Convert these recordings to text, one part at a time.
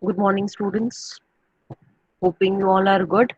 Good morning, students. Hoping you all are good.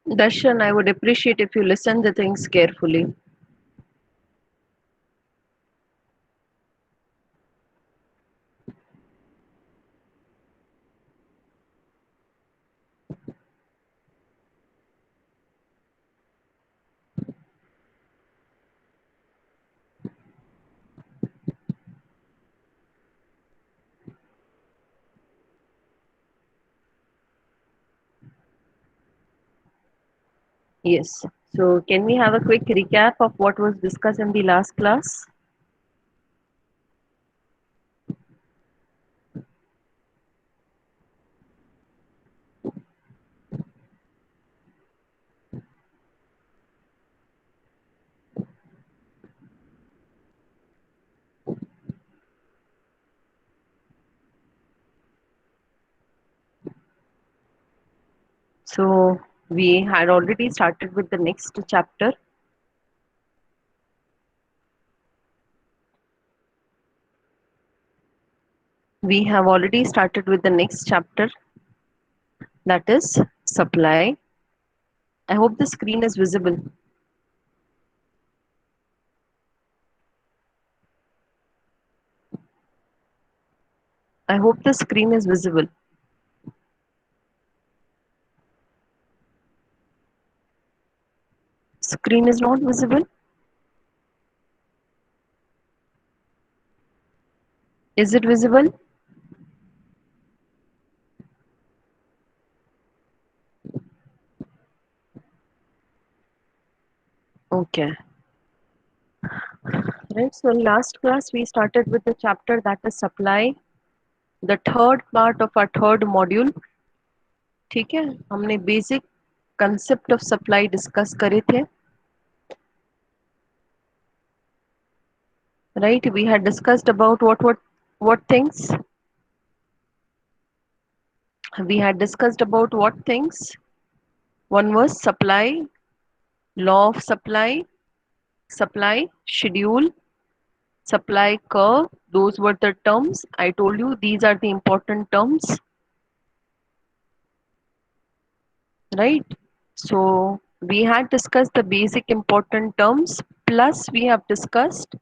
Darshan, I would appreciate if you listen the things carefully. Yes. So, can we have a quick recap of what was discussed in the last class? So, we had already started with the next chapter. We have already started with the next chapter, that is supply. I hope the screen is visible. I hope the screen is visible. Screen is not visible. Is it visible? Okay. Right. So, in last class, we started with the chapter that is supply, the third part of our third module. ठीक है, हमने basic concept of supply discuss करे थे. Right, we had discussed about what things. We had discussed about what things. One was supply, law of supply schedule, supply curve. Those were the terms. I told you these are the important terms, right? So we had discussed the basic important terms, plus we have discussed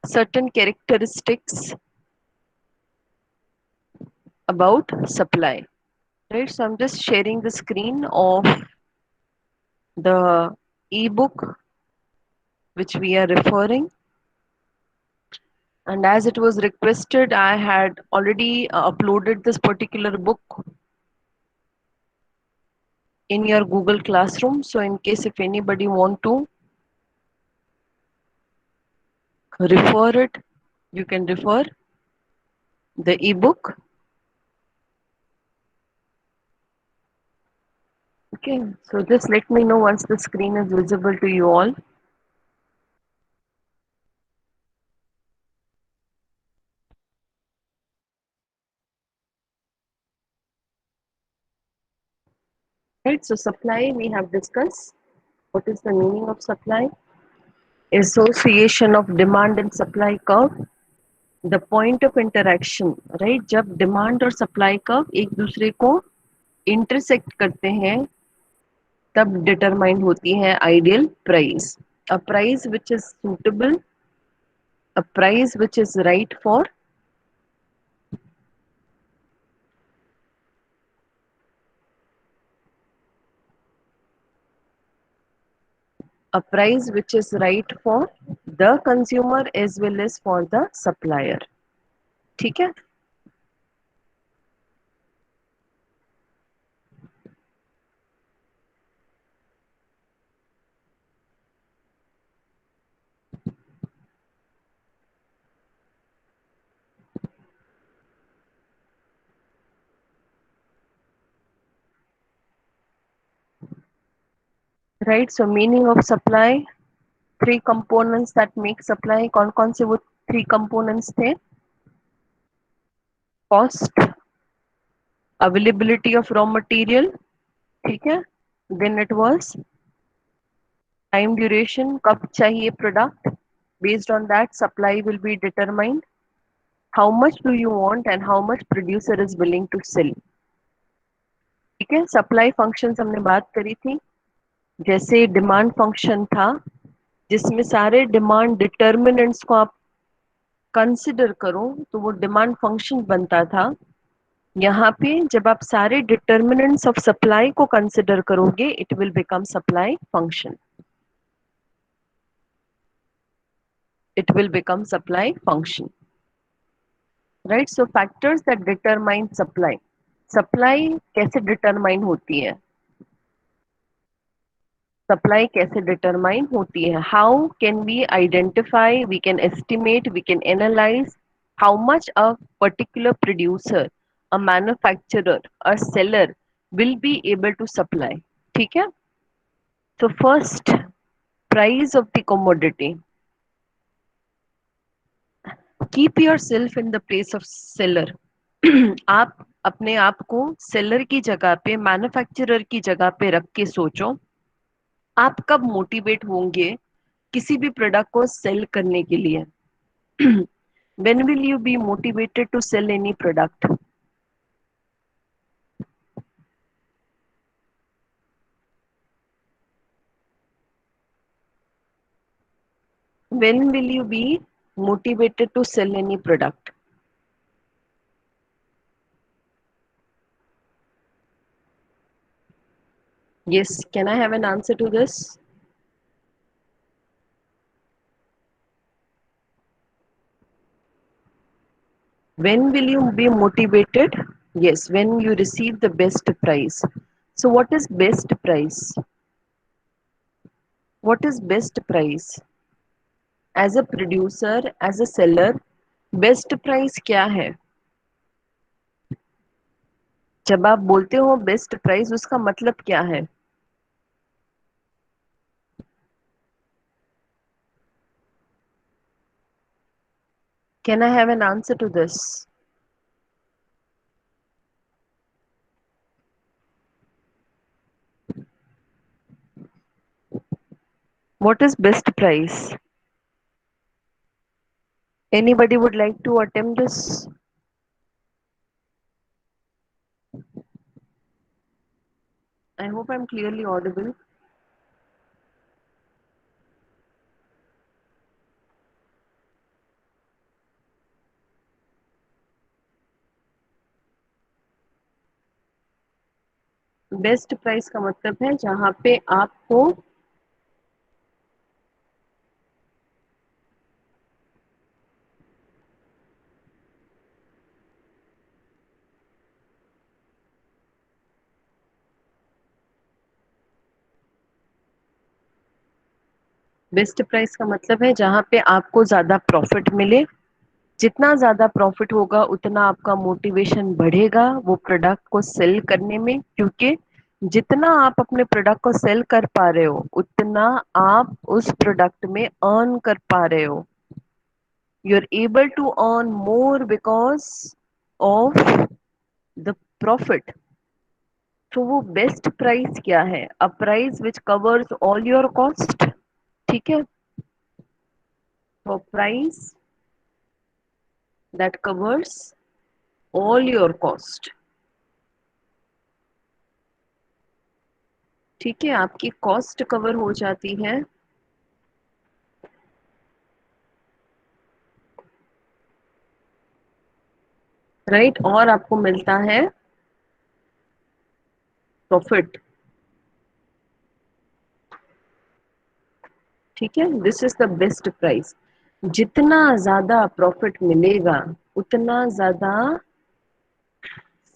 certain characteristics about supply. Right, so I'm just sharing the screen of the ebook which we are referring. And as it was requested, I had already uploaded this particular book in your Google Classroom. So in case if anybody want to refer it, you can refer the ebook. Okay, so just let me know once the screen is visible to you all. Right, so supply we have discussed. What is the meaning of supply? Association of demand and supply curve. The point of interaction, right, जब demand और supply curve एक दूसरे को intersect करते हैं तब determine होती है ideal price. A price which is suitable, a price which is right for a price which is right for the consumer as well as for the supplier. ठीक है. Right. So meaning of supply, three components that make supply. कौन कौन से वो three components थे? Cost, availability of raw material, ठीक है, then it was time duration, कब चाहिए product. Based on that supply will be determined. How much do you want and how much producer is willing to sell. ठीक है. Supply functions हमने बात करी थी. जैसे डिमांड फंक्शन था जिसमें सारे डिमांड डिटर्मिनेंट्स को आप कंसिडर करो तो वो डिमांड फंक्शन बनता था. यहाँ पे जब आप सारे डिटर्मिनेंट्स ऑफ सप्लाई को कंसिडर करोगे it will become supply function. It will become supply function. Right. So factors that determine supply. Supply कैसे डिटरमाइन होती है? सप्लाई कैसे डिटरमाइन होती है? How can we identify, we can estimate, we can analyze how much a particular producer, a manufacturer, a seller will be able to supply. ठीक है. So first, price of the commodity. Keep yourself in the place of seller. आप अपने आप को seller की जगह पे, manufacturer की जगह पे रख के सोचो, आप कब मोटिवेट होंगे किसी भी प्रोडक्ट को सेल करने के लिए? When will you be motivated to sell any product? When will you be motivated to sell any product? Yes, can I have an answer to this? When will you be motivated? Yes, when you receive the best price. So what is best price? What is best price? As a producer, as a seller, best price क्या है? जब आप बोलते हो best price उसका मतलब क्या है? Can I have an answer to this? What is best price? Anybody would like to attempt this? I hope I'm clearly audible. Best price का मतलब है जहां पे आपको बेस्ट प्राइस का मतलब है जहां पे आपको ज्यादा प्रॉफिट मिले. जितना ज्यादा प्रॉफिट होगा उतना आपका मोटिवेशन बढ़ेगा वो प्रोडक्ट को सेल करने में, क्योंकि जितना आप अपने प्रोडक्ट को सेल कर पा रहे हो उतना आप उस प्रोडक्ट में अर्न कर पा रहे हो. You are able to earn more because of the profit. तो वो बेस्ट प्राइस क्या है? A price which covers all your cost. ठीक है. तो price that covers all your cost. ठीक है. आपकी कॉस्ट कवर हो जाती है. राइट. और आपको मिलता है प्रॉफिट. ठीक है. This is the best price. जितना ज्यादा प्रॉफिट मिलेगा उतना ज्यादा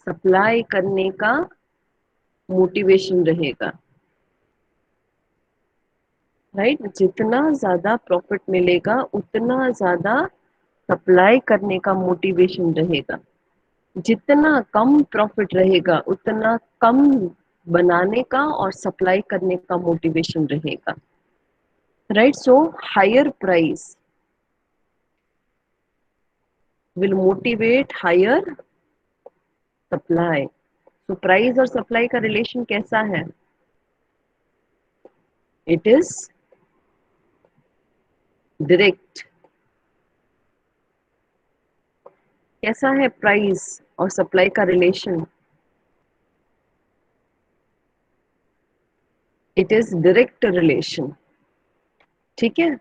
सप्लाई करने का मोटिवेशन रहेगा. राइट. जितना ज्यादा प्रॉफिट मिलेगा उतना ज्यादा सप्लाई करने का मोटिवेशन रहेगा. जितना कम प्रॉफिट रहेगा उतना कम बनाने का और सप्लाई करने का मोटिवेशन रहेगा, right? So higher price will motivate higher supply. तो प्राइस और सप्लाई का रिलेशन कैसा है? It is direct. कैसा है प्राइस और सप्लाई का relation? It is direct relation, ठीक है।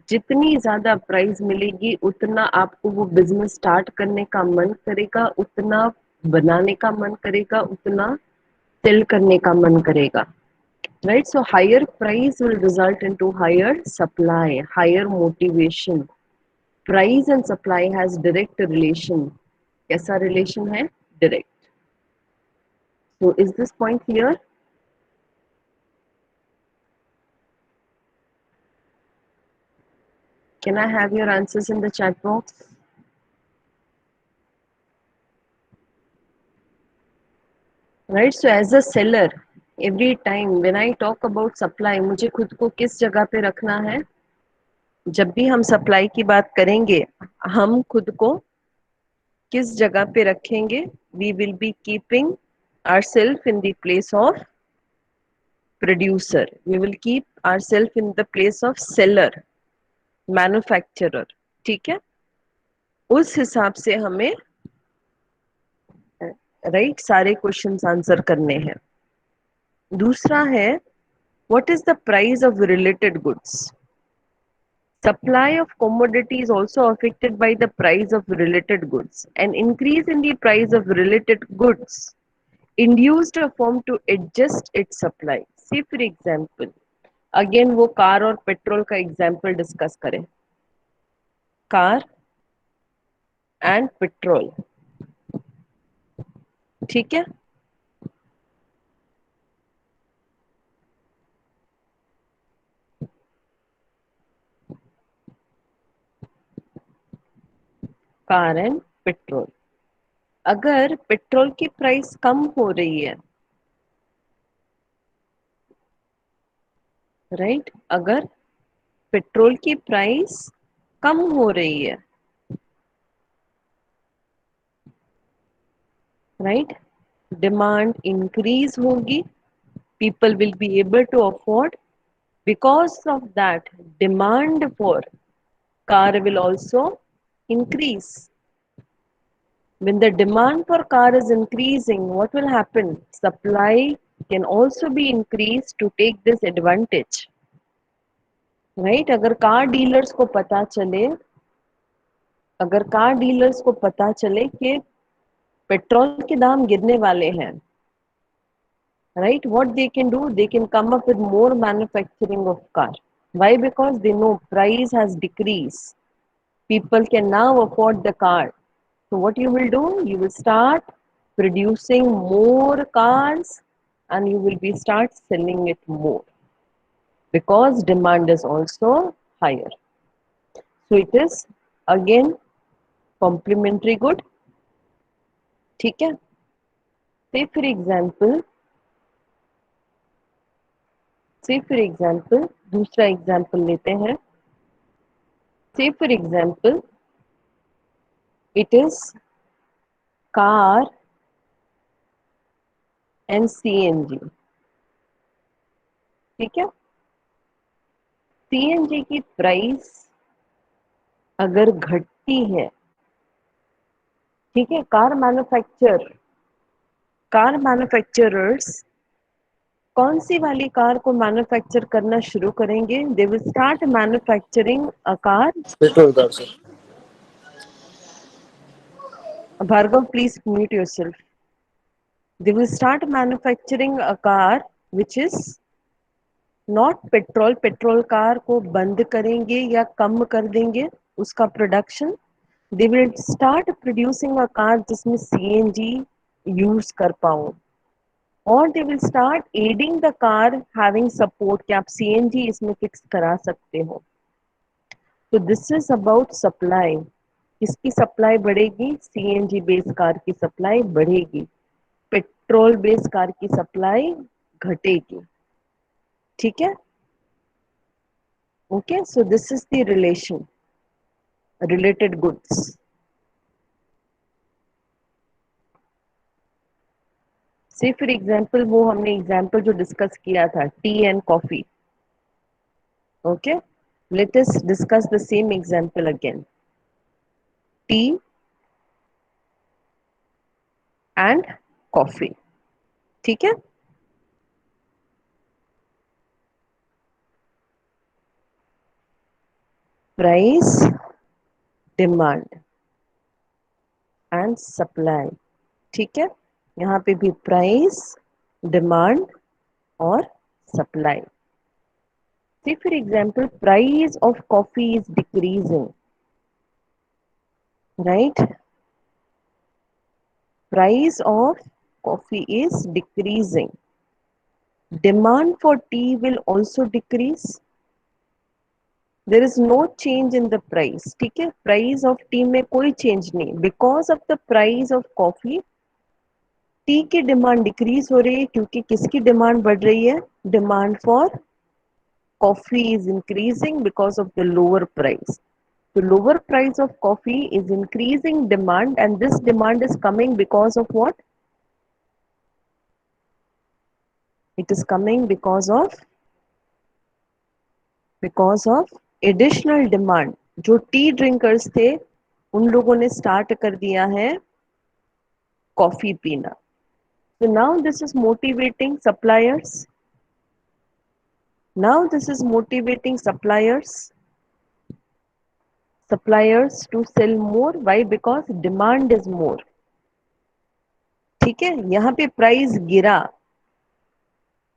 जितनी ज्यादा प्राइस मिलेगी उतना आपको वो बिजनेस स्टार्ट करने का मन करेगा, उतना बनाने का मन करेगा, उतना सेल करने का मन करेगा, right? So higher price will result into higher supply, higher motivation. Price and supply has direct relation. कैसा रिलेशन है? Direct. So is this point clear? Can I have your answers in the chat box? Right, so as a seller, every time when I talk about supply, मुझे खुद को किस जगह पे रखना है? जब भी हम सप्लाई की बात करेंगे, हम खुद को किस जगह पे रखेंगे? We will be keeping ourselves in the place of producer. We will keep ourselves in the place of seller, manufacturer. ठीक है? उस हिसाब से हमें राइट सारे क्वेश्चंस आंसर करने हैं। दूसरा है, what is the price of related goods? Supply of commodity is also affected by the price of related goods. An increase in the price of related goods induced a firm to adjust its supply. See for example, again वो car और petrol का example discuss करें। Car and petrol, ठीक है। Car and petrol, अगर petrol की price कम हो रही है, राइट, अगर पेट्रोल की प्राइस कम हो रही है, राइट, डिमांड इंक्रीज होगी, people will be able to afford. Because of that, demand for car will also increase. When the demand for car is increasing, what will happen? Supply can also be increased to take this advantage, right? अगर car dealers को पता चले कि petrol के दाम गिरने वाले हैं, right, what they can do, they can come up with more manufacturing of car. Why? Because they know price has decreased, people can now afford the car. So what you will do, you will start producing more cars and you will be start selling it more because demand is also higher. So it is again complementary good, ठीक है। say for example say for example दूसरा example लेते हैं। say for example it is car and CNG, ठीक है। CNG की price अगर घटती है, ठीक है, कार मैन्युफैक्चरर्स कौन सी वाली कार को मैन्युफैक्चर करना शुरू करेंगे? They will start manufacturing a car, petrol car sir. Bhargav please mute yourself. They will start manufacturing a car which is not petrol, petrol car को बंद करेंगे या कम कर देंगे उसका production. They will start producing a car जिसमें CNG use कर पाओ, और they will start adding the car having support कि आप सीएनजी इसमें फिक्स करा सकते हो। तो दिस इज अबाउट सप्लाई। किसकी सप्लाई बढ़ेगी? सीएनजी बेस्ड कार की सप्लाई बढ़ेगी। पेट्रोल बेस्ड कार की सप्लाई घटेगी, ठीक है। Okay, so this is the relation, related goods. से फॉर एग्जाम्पल वो हमने एग्जाम्पल जो डिस्कस किया था T and coffee, okay, let us discuss the same example again, T and coffee, ठीक है। प्राइस, डिमांड एंड सप्लाई, ठीक है। यहाँ पे भी प्राइस, डिमांड और supply. See for example, price of coffee is decreasing, right? Price of coffee is decreasing. Demand for tea will also decrease. There is no change in the price, ठीक है। Price of tea में कोई change नहीं, because of the price of coffee, T की demand decrease हो रही है, क्योंकि किसकी डिमांड बढ़ रही है? Demand for coffee is increasing because of the lower price. The lower price of coffee is increasing demand, and this demand is coming because of what? It is coming because of additional demand. जो T drinkers थे उन लोगों ने start कर दिया है coffee पीना. So now this is motivating suppliers. Now this is motivating suppliers to sell more. Why? Because demand is more. ठीक है, यहाँ पे प्राइस गिरा,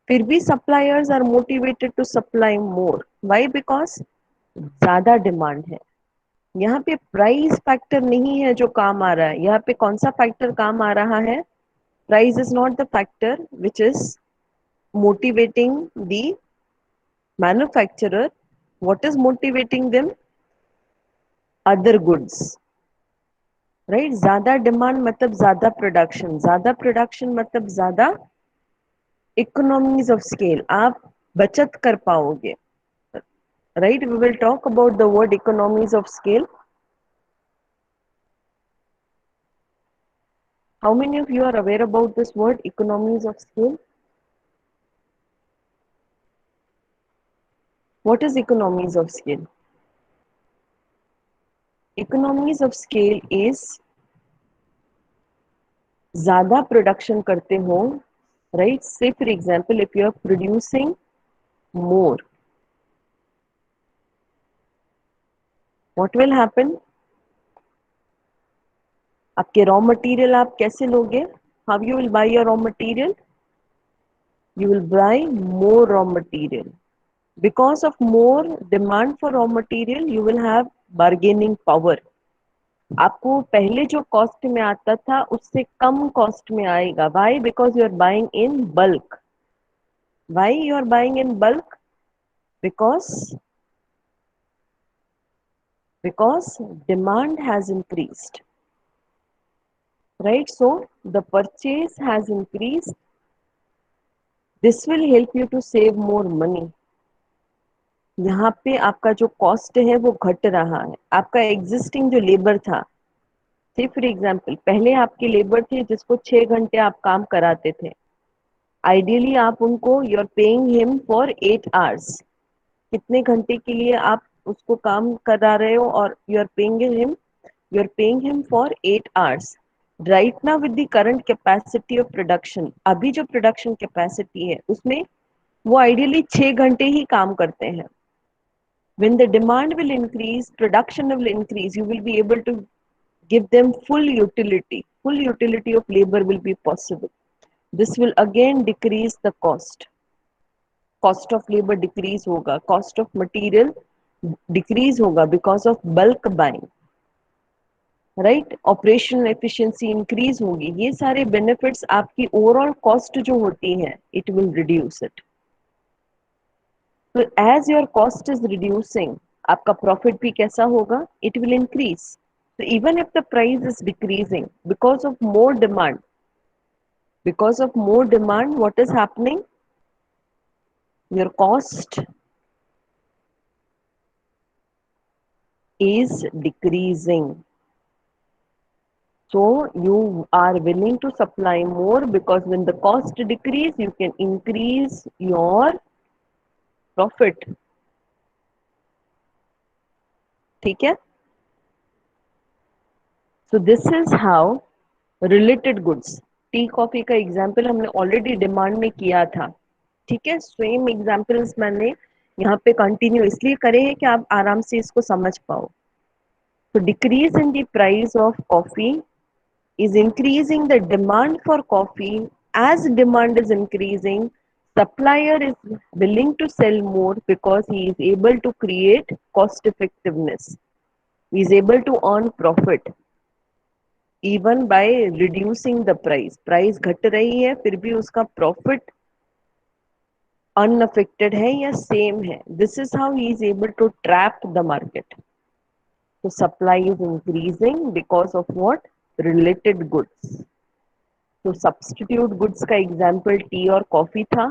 फिर भी suppliers are motivated to supply more. Why? Because ज्यादा डिमांड है. यहाँ पे प्राइस फैक्टर नहीं है जो काम आ रहा है, यहाँ पे कौन सा फैक्टर काम आ रहा है? Price is not the factor which is motivating the manufacturer. What is motivating them? Other goods, right. ज्यादा डिमांड मतलब ज्यादा प्रोडक्शन मतलब ज्यादा इकोनॉमीज ऑफ स्केल. आप बचत कर पाओगे, right? We will talk about the word economies of scale. How many of you are aware about this word economies of scale? What is economies of scale? Economies of scale is ज़्यादा production करते हो, right? Say for example, if you are producing more, what will happen? आपके raw material आप कैसे लोगे? How you will buy your raw material? You will buy more raw material. Because of more demand for raw material, you will have bargaining power. आपको पहले जो cost में आता था उससे कम कॉस्ट में आएगा. Why? Because you are buying in bulk. Why you are buying in bulk? Because demand has increased, right. So the purchase has increased. This will help you to save more money. यहाँ पे आपका जो cost है वो घट रहा है. आपका एग्जिस्टिंग जो लेबर था, से फॉर एग्जाम्पल पहले आपके लेबर थे जिसको 6 घंटे आप काम कराते थे. आइडियली आप उनको, you are paying him for 8 hours. कितने घंटे के लिए आप उसको काम करा रहे हो? और you are paying him for 8 hours. Right now with the current capacity of production, अभी जो प्रोडक्शन कैपेसिटी है उसमें वो आइडियली 6 घंटे ही काम करते हैं. When the demand will increase, production will increase, you will be able to give them full utility. Full utility of labor will be possible. This will again decrease the cost. Cost of labor decrease होगा, cost of material decrease होगा because of bulk buying, right? Operational efficiency increase होगी. ये सारे benefits आपकी overall cost जो होती है, it will reduce it. So as your cost is reducing, आपका profit भी कैसा होगा? It will increase. So even if the price is decreasing because of more demand, Because of more demand, what is happening? Your cost is decreasing. So you are willing to supply more because when the cost decrease, you can increase your profit. ठीक है? So this is how related goods. Tea coffee का example हमने already demand में किया था. ठीक है, same examples मैंने यहाँ पे कंटिन्यू इसलिए करे हैं कि आप आराम से इसको समझ पाओ. तो decrease in the price of coffee is increasing the demand for coffee. As demand is increasing, supplier is willing to sell more because he is able to create cost effectiveness. He is able to earn profit even by reducing the price. Price घट रही है फिर भी उसका profit unaffected है या same है. This is how he is able to trap the market. So supply is increasing because of what? Related goods. तो सब्स्टिट्यूट गुड्स का एग्जाम्पल टी और कॉफी था.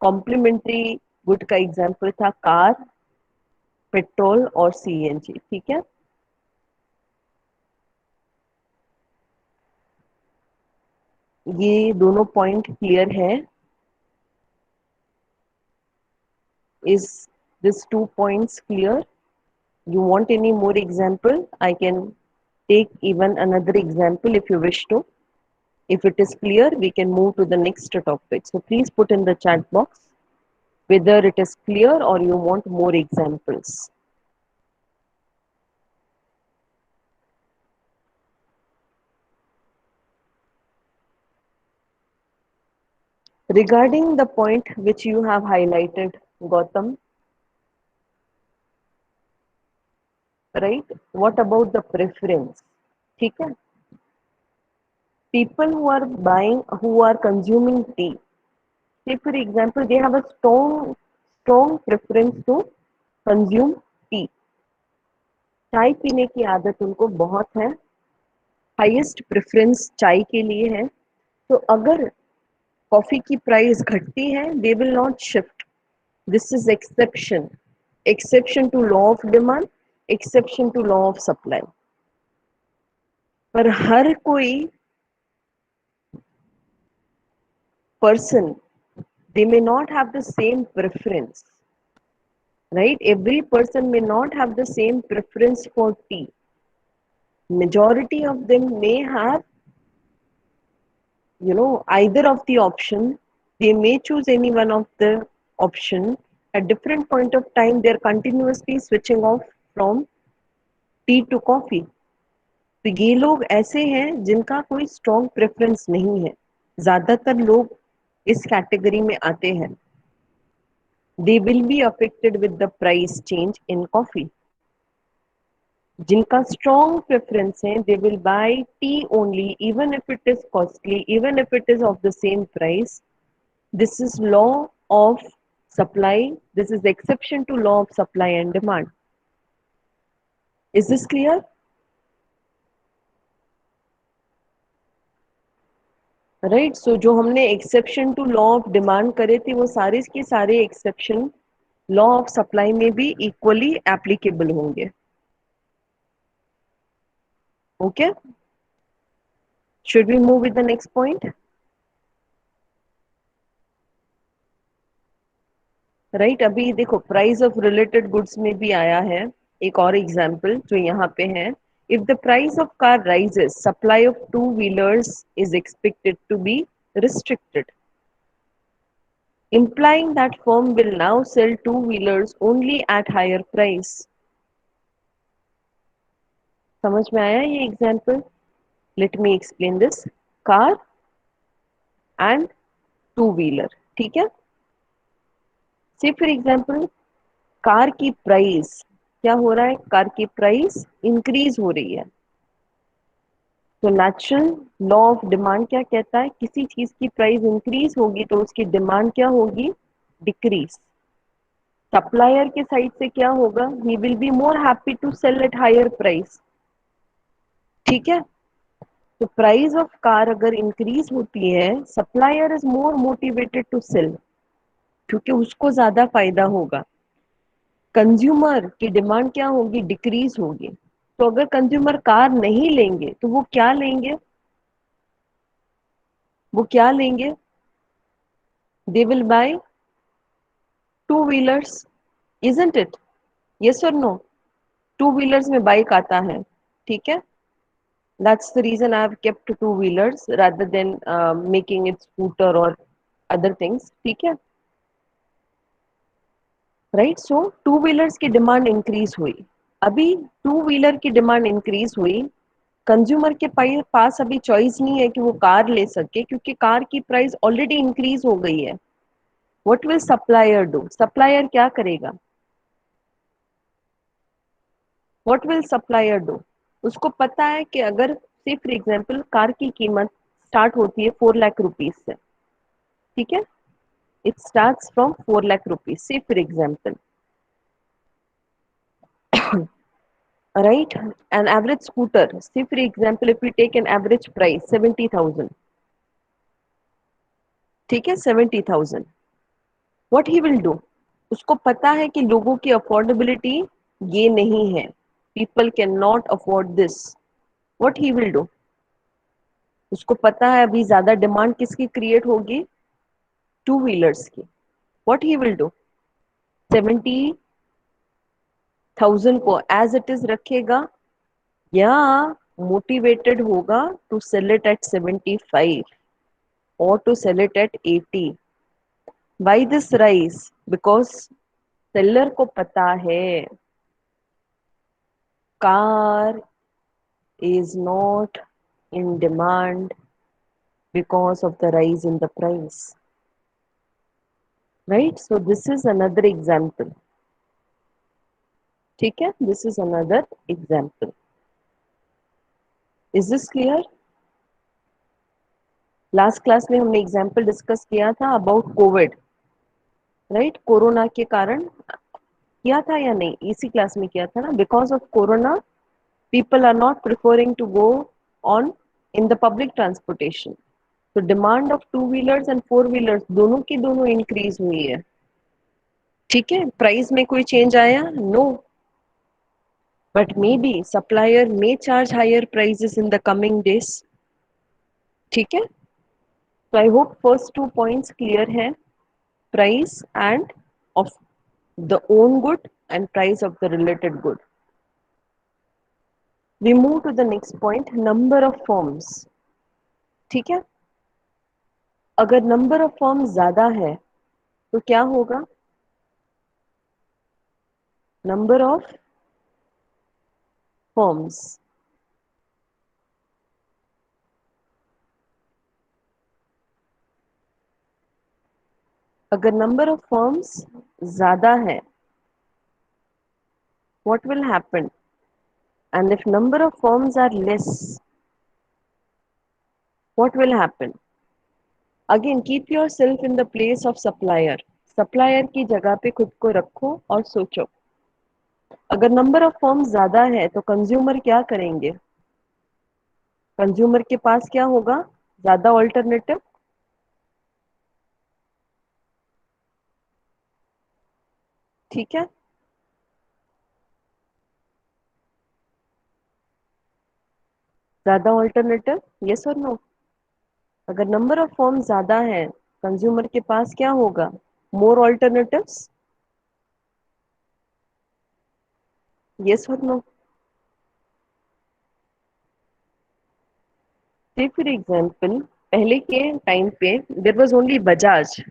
कॉम्प्लीमेंट्री गुड का एग्जाम्पल था कार, पेट्रोल और सीएनजी. ठीक है, ये दोनों पॉइंट क्लियर है. Is this to points clear? You want any more example? I can take even another example if you wish to. If it is clear, we can move to the next topic. So please put in the chat box whether it is clear or you want more examples. Regarding the point which you have highlighted, Gautam, right? What about the preference? ठीक है? People who are buying, who are consuming tea, say for example, they have a strong preference to consume tea. चाय पीने की आदत उनको बहुत है, highest preference चाय के लिए है. तो अगर कॉफी की प्राइस घटती है, they will not shift. This is exception to law of demand, exception to law of supply. पर हर कोई person, they may not have the same preference, right? Every person may not have the same preference for tea. Majority of them may have, either of the option. They may choose any one of the option. At different point of time, they're continuously switching off from tea to coffee. तो ये लोग ऐसे हैं जिनका कोई strong preference नहीं है. ज्यादातर लोग इस कैटेगरी में आते हैं. They will be affected with the price change in coffee. जिनका strong preference है, they will buy tea only, even if it is costly, even if it is of the same price. This is law of supply. This is exception to law of supply and demand. Is this clear? Right. So जो हमने exception to law of demand करे थे, वो सारे के सारे exception law of supply में भी equally applicable होंगे. Okay. Should we move with the next point? Right अभी देखो प्राइस ऑफ रिलेटेड गुड्स में भी आया है एक और एग्जांपल जो यहाँ पे है. If the price of car rises, supply of two wheelers is expected to be restricted, implying that firm will now sell two wheelers only at higher price. समझ में आया ये example? Let me explain this. Car and two wheeler. ठीक है, से for example car की price क्या हो रहा है? कार की प्राइस इंक्रीज हो रही है. तो नेचुरल लॉ ऑफ डिमांड क्या कहता है? किसी चीज की प्राइस इंक्रीज होगी तो उसकी डिमांड क्या होगी? डिक्रीज. सप्लायर के साइड से क्या होगा? He will be more happy to sell at higher price. ठीक है, तो प्राइस ऑफ कार अगर इंक्रीज होती है, supplier is more motivated to sell, क्योंकि उसको ज्यादा फायदा होगा। कंज्यूमर की डिमांड क्या होगी? डिक्रीज होगी। तो अगर कंज्यूमर कार नहीं लेंगे तो वो क्या लेंगे? वो क्या लेंगे? They will by two wheelers, isn't it? Yes और नो? टू व्हीलर्स में बाइक आता है, ठीक है? That's the reason I have kept two wheelers rather than making it scooter or other things. ठीक है? Right? So टू व्हीलर्स की demand increase हुई। अभी टू व्हीलर की डिमांड इंक्रीज हुई, कंज्यूमर के पास अभी चॉइस नहीं है कि वो कार ले सके, क्योंकि कार की प्राइस ऑलरेडी इंक्रीज हो गई है। What will supplier do? Supplier क्या करेगा? What will supplier do? उसको पता है कि अगर से फॉर एग्जाम्पल कार की कीमत स्टार्ट होती है 4 लाख रुपीज से, ठीक है? It starts from 4 lakh rupees. Say for example, right? An average scooter. Say for example, if we take an average price 70,000, ठीक है? 70,000. What he will do? उसको पता है कि लोगों की अफोर्डेबिलिटी ये नहीं है. People cannot afford this. What he will do? उसको पता है अभी ज्यादा डिमांड किसकी क्रिएट होगी? टू व्हीलर्स की. What he will do? 70,000 को एज इट इज रखेगा, या मोटिवेटेड होगा to sell it at 75 or to sell it at 80? Why this rise? Because seller को पता है car is not in demand because of the rise in the price, right? So this is another example. ठीक है? This is another example. Is this clear? Last class में हमने example discuss किया था about Covid, right? Corona के कारण किया था या नहीं? इसी क्लास में किया था ना? Because of corona people are not preferring to go on in the public transportation. तो demand of two wheelers and four wheelers दोनों की दोनों इंक्रीज हुई है, ठीक है? प्राइस में कोई चेंज आया? No, but maybe supplier may charge higher prices in the coming days, ठीक है? तो I hope first two points clear है, price and of the own good and price of the related good. We move to the next point, number of firms. ठीक है? अगर number of firms ज्यादा है तो क्या होगा? नंबर ऑफ फर्म्स, अगर नंबर ऑफ फर्म्स ज्यादा है, what will happen? And if number of firms are less, what will happen? Again, keep yourself in the place of supplier. Supplier की जगह पे खुद को रखो और सोचो, अगर नंबर ऑफ फर्म्स ज्यादा है तो कंज्यूमर क्या करेंगे? कंज्यूमर के पास क्या होगा? ज्यादा ऑल्टरनेटिव, ठीक है? ज्यादा ऑल्टरनेटिव, यस और नो? अगर नंबर ऑफ फर्म ज्यादा है, कंज्यूमर के पास क्या होगा? मोर ऑल्टरनेटिव्स, यस और नो? से फॉर एग्जाम्पल पहले के टाइम पे there was only Bajaj.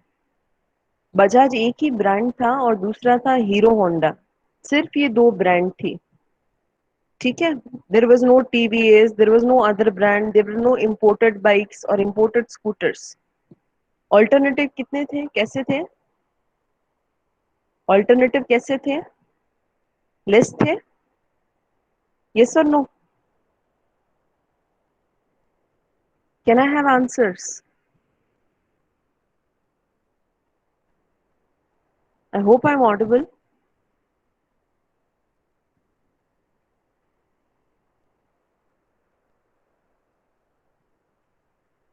Bajaj एक ही ब्रांड था और दूसरा था हीरो होंडा. सिर्फ ये दो ब्रांड थी, ठीक है? There was no TVS, there was no other brand, there were no imported bikes और इंपोर्टेड स्कूटर्स. ऑल्टरनेटिव कितने थे? कैसे थे? ऑल्टरनेटिव कैसे थे? लेस थे, यस और no? Can I have answers? I hope I'm audible.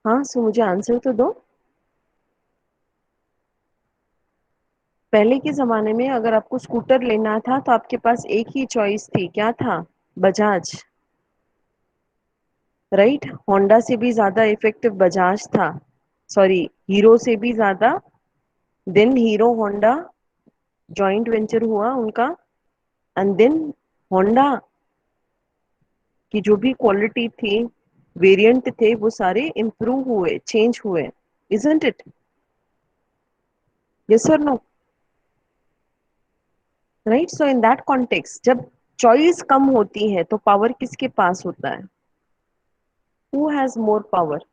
हाँ, सो मुझे आंसर तो दो। पहले के जमाने में अगर आपको स्कूटर लेना था तो आपके पास एक ही चॉइस थी, क्या था? बजाज। राइट, होंडा से भी ज्यादा इफेक्टिव बजाज था, सॉरी, हीरो से भी ज्यादा। Then Hero Honda joint venture हुआ उनका, एंड देन होंडा की जो भी क्वालिटी थी, वेरिएंट थे, वो सारे इम्प्रूव हुए, चेंज हुए। Isn't it? यस और no? Right, so in that context जब चॉइस कम होती है तो पावर किसके पास होता है? Who has more power?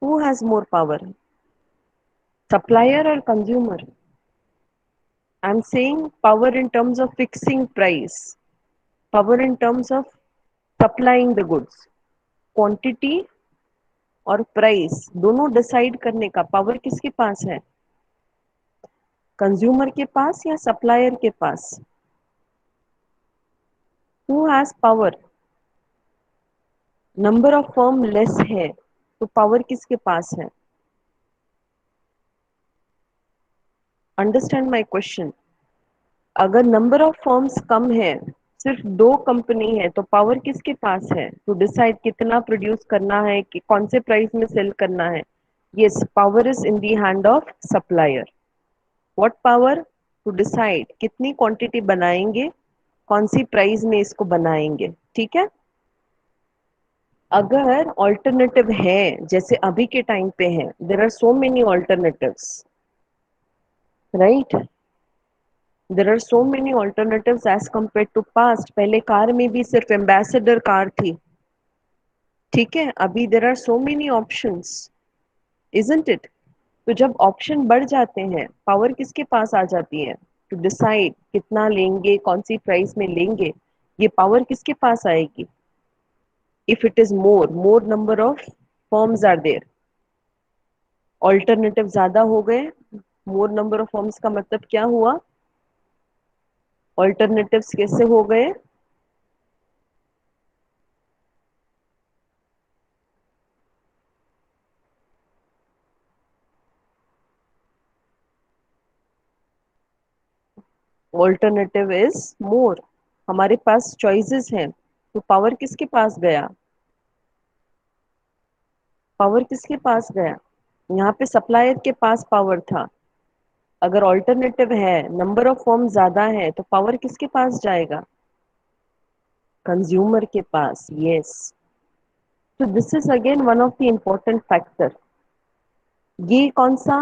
Who has more power, supplier और consumer? I am saying power in terms of fixing price, power in terms of supplying the goods. Quantity और प्राइस दोनों डिसाइड करने का पावर किसके पास है? कंज्यूमर के पास या सप्लायर के पास? Who has power? Number of firm less है तो पावर किसके पास है? Understand my question. अगर नंबर ऑफ फर्म्स कम है, सिर्फ दो कंपनी है, तो पावर किसके पास है टू डिसाइड कितना प्रोड्यूस करना है, कि कौन से प्राइस में सेल करना है? Yes, power is in the hand of supplier. What power? To decide कितनी क्वांटिटी बनाएंगे, कौन सी प्राइस में इसको बनाएंगे। ठीक है, अगर ऑल्टरनेटिव है, जैसे अभी के टाइम पे है, there are so many alternatives, right, there are so many alternatives as compare to past. पहले कार में भी सिर्फ एम्बेसडर कार थी, ठीक है, अभी there are so many options, isn't it? तो जब ऑप्शन बढ़ जाते हैं, पावर किसके पास आ जाती है टू डिसाइड कितना लेंगे, कौन सी प्राइस में लेंगे? ये पावर किसके पास आएगी? If it is more number of forms are there, alternative ज्यादा हो गए, मोर नंबर ऑफ फॉर्म्स का मतलब क्या हुआ? ऑल्टरनेटिव्स कैसे हो गए? ऑल्टरनेटिव इज मोर, हमारे पास चॉइसेस हैं, तो पावर किसके पास गया? पावर किसके पास गया? यहाँ पे सप्लायर के पास पावर था। अगर ऑल्टरनेटिव है, नंबर ऑफ फॉर्म ज्यादा है, तो पावर किसके पास जाएगा? कंज्यूमर के पास। यस, तो this is again one of the important factor. ये कौन सा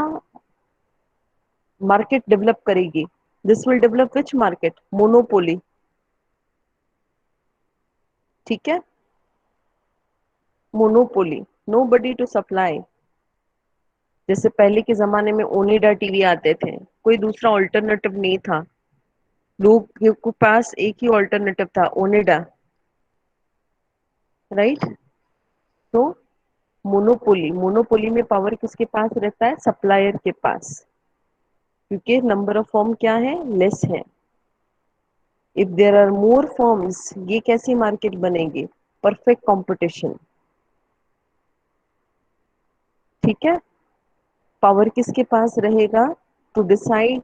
मार्केट डेवलप करेगी? This will develop which market? Monopoly. ठीक है, monopoly, nobody to supply. जैसे पहले के जमाने में ओनिडा टीवी आते थे, कोई दूसरा ऑल्टरनेटिव नहीं था, लोग के पास एक ही ऑल्टरनेटिव था, ओनिडा, राइट। तो मोनोपोली, मोनोपोली में पावर किसके पास रहता है? सप्लायर के पास, क्योंकि नंबर ऑफ फॉर्म क्या है? लेस है। If there are more forms, ये कैसी मार्केट बनेगी? Perfect competition. ठीक है, पावर किसके पास रहेगा to decide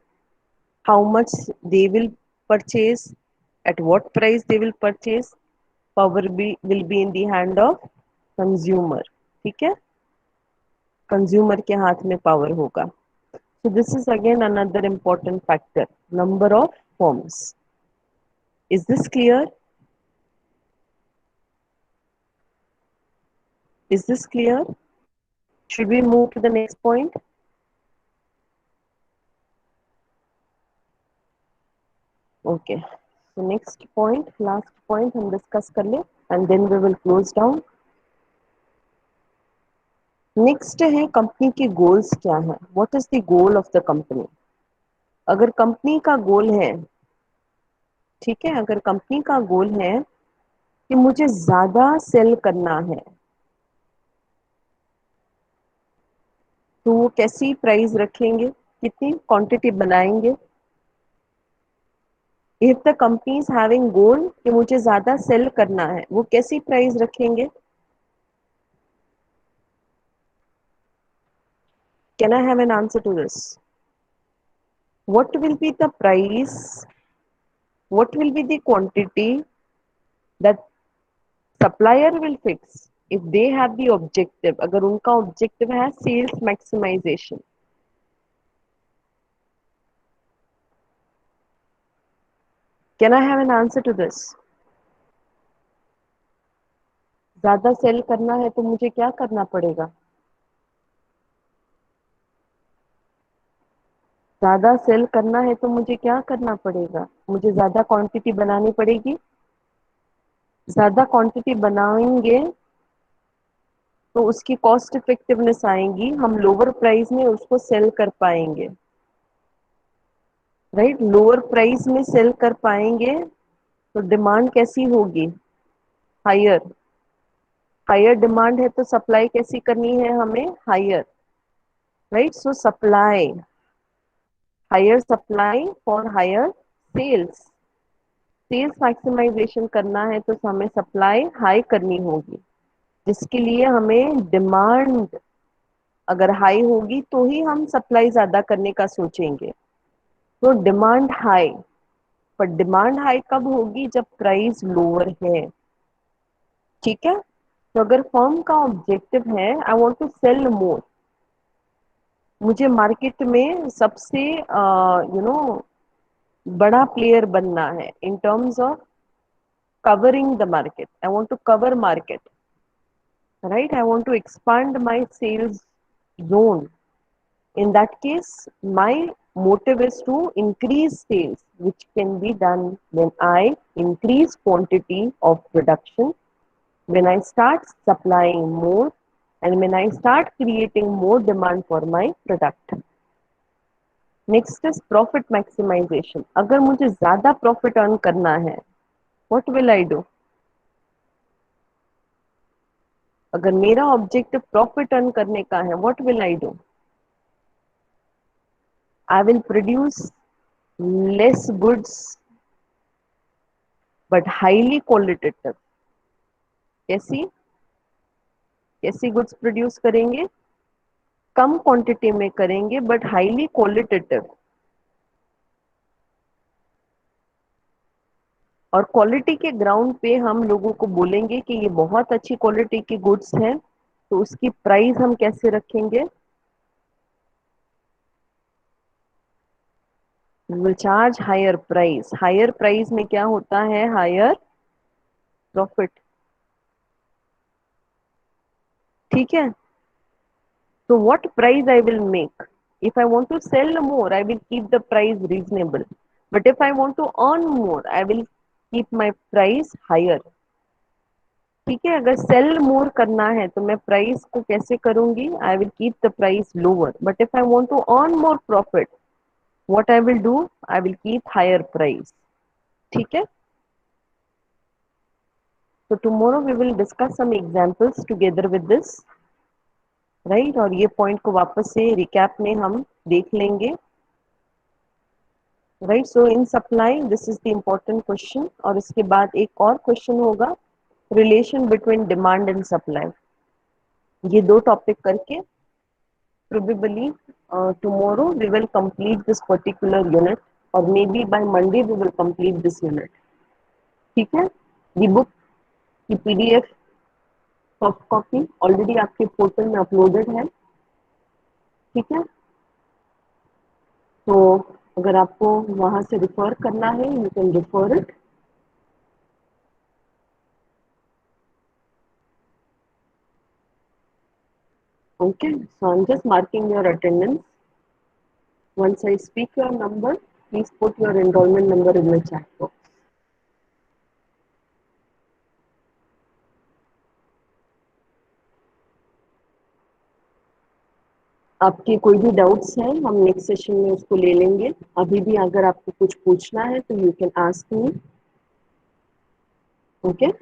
how much they will purchase, at what price they will purchase? Power will be in the hand of consumer। ठीक है, कंज्यूमर के हाथ में पावर होगा। So this is again another important factor, number of firms। Is this clear? Is this clear? Should we move to the next point? Okay, so next point, last point हम discuss कर ले, and then we will close down। Next है company के goals क्या है? What is the goal of the company? अगर company का गोल है, ठीक है, अगर कंपनी का गोल है कि मुझे ज्यादा सेल करना है, तो वो कैसी प्राइस रखेंगे, कितनी क्वांटिटी बनाएंगे? If the company is having goal कि मुझे ज्यादा सेल करना है, वो कैसी प्राइस रखेंगे? Can I have an answer to this? What will be the price? What will be the quantity that supplier will fix if they have the objective? अगर उनका objective है sales maximization. Can I have an answer to this? ज्यादा cell करना है तो मुझे क्या करना पड़ेगा? ज्यादा सेल करना है तो मुझे क्या करना पड़ेगा? मुझे ज्यादा क्वांटिटी बनानी पड़ेगी. ज्यादा क्वांटिटी बनाएंगे तो उसकी कॉस्ट इफेक्टिवनेस आएगी, हम लोअर प्राइस में उसको सेल कर पाएंगे. राइट, लोअर प्राइस में सेल कर पाएंगे तो डिमांड कैसी होगी? हायर. हायर डिमांड है तो सप्लाई कैसी करनी है हमें? Higher. Right, so supply, higher supply for higher sales. Sales maximization करना है तो हमें सप्लाई हाई करनी होगी, जिसके लिए हमें डिमांड अगर हाई होगी तो ही हम सप्लाई ज्यादा करने का सोचेंगे. तो डिमांड हाई, पर डिमांड हाई कब होगी? जब प्राइस लोअर है. ठीक है, तो अगर फर्म का ऑब्जेक्टिव है आई वांट टू सेल मोर, मुझे मार्केट में सबसे बड़ा प्लेयर बनना है इन terms of covering the market. I want to cover market, right? I want to expand my sales zone. In that case, my motive is to increase sales, which can be done when I increase quantity of production, when I start supplying more, and when I start creating more demand for my product. Next is profit maximization. अगर मुझे ज्यादा profit earn करना है, what will I do? अगर मेरा objective profit earn करने का है, what will I do? I will produce less goods but highly qualitative. कैसी कैसी गुड्स प्रोड्यूस करेंगे? कम क्वांटिटी में करेंगे बट हाईली क्वालिटेटिव. और क्वालिटी के ग्राउंड पे हम लोगों को बोलेंगे कि ये बहुत अच्छी क्वालिटी की गुड्स हैं, तो उसकी प्राइस हम कैसे रखेंगे? Will charge higher price. Higher price में क्या होता है? Higher profit. ठीक है, so what price I will make? If I want to sell more, I will keep the price reasonable, but if I want to earn more, I will keep my price higher. ठीक है, अगर cell मोर करना है तो मैं price को कैसे करूंगी? I will keep the price lower, but if I want to earn more profit, what I will do? I will keep higher price. ठीक है, so tomorrow we will discuss some examples together with this, right और ये point को वापस से recap में हम देख लेंगे. Right, so in supply this is the important question, और इसके बाद एक और क्वेश्चन होगा, relation between demand and supply. ये दो टॉपिक करके probably tomorrow we will complete this particular unit, or maybe by Monday we will complete this unit. ठीक है, ये बुक की पीडीएफ सॉफ्ट कॉपी ऑलरेडी आपके पोर्टल में अपलोडेड है. ठीक है, तो अगर आपको वहां से रिफर करना है, you can refer it. Okay, so I'm just marking your attendance. Once I speak your number, please put your enrollment number in the chat box. आपके कोई भी डाउट्स हैं हम नेक्स्ट सेशन में उसको ले लेंगे. अभी भी अगर आपको कुछ पूछना है तो you can ask me. Okay,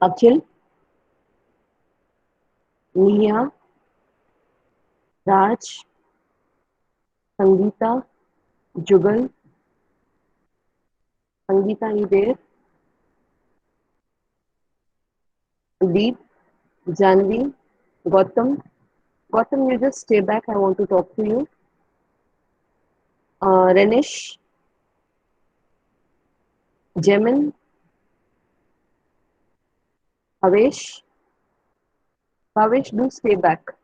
Akhil, Nia, Raj, Sangeeta, Jugal, Sangeeta you there? Deep, Janvi, Gautam. Gautam, you just stay back. I want to talk to you. Renish, Jemin, Havesh. Havesh, do stay back.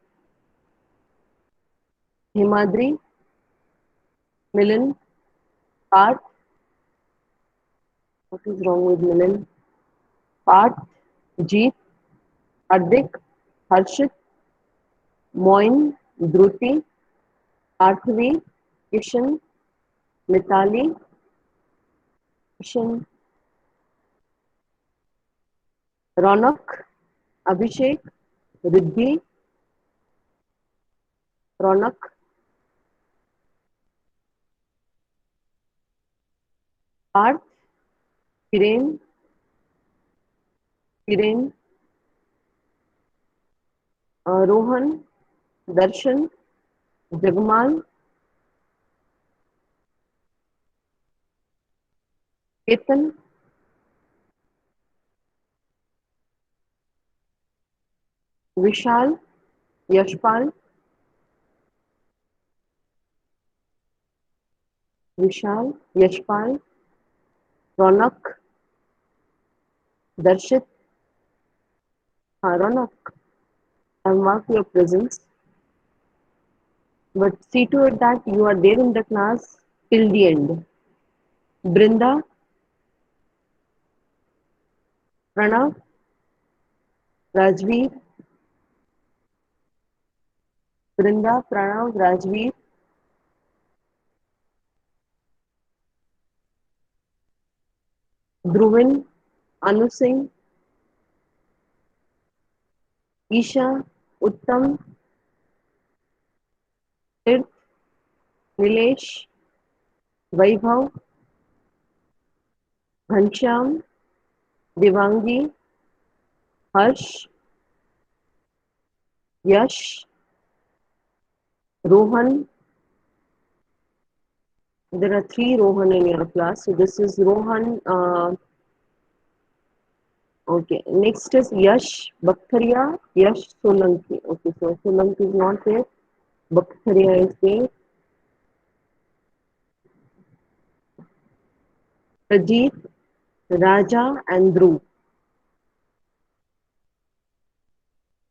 Himadri, Milan, Parth. What is wrong with Milan? Parth, Jeet, Hardik, Harshit, Moin, Dhruti, Arthvi, Kishan, Mitali, Kishan, Ronak, Abhishek, Riddhi, Ronak, Parth, Kiren, Kiren, Rohan, Darshan, Jagman, Ketan, Vishal, Yashpal, Vishal, Yashpal, Ronak, Darshit, Ronak. I've marked your presence, but see to it that you are there in the class till the end. Brinda, Pranav, Rajveer, Brinda, Pranav, Rajveer, Dhruvin, Anu Singh, Isha, Uttam, Tirth, Nilesh, Vaibhav, Ghanshyam, Devangi, Harsh, Yash, Rohan. There are three Rohan in your class. So this is Rohan. Okay. Next is Yash Baktharia, Yash Solanki. Okay. So Solanki is not there. Baktharia is there. Prajeet, Raja, and Dhruv.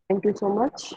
Thank you so much.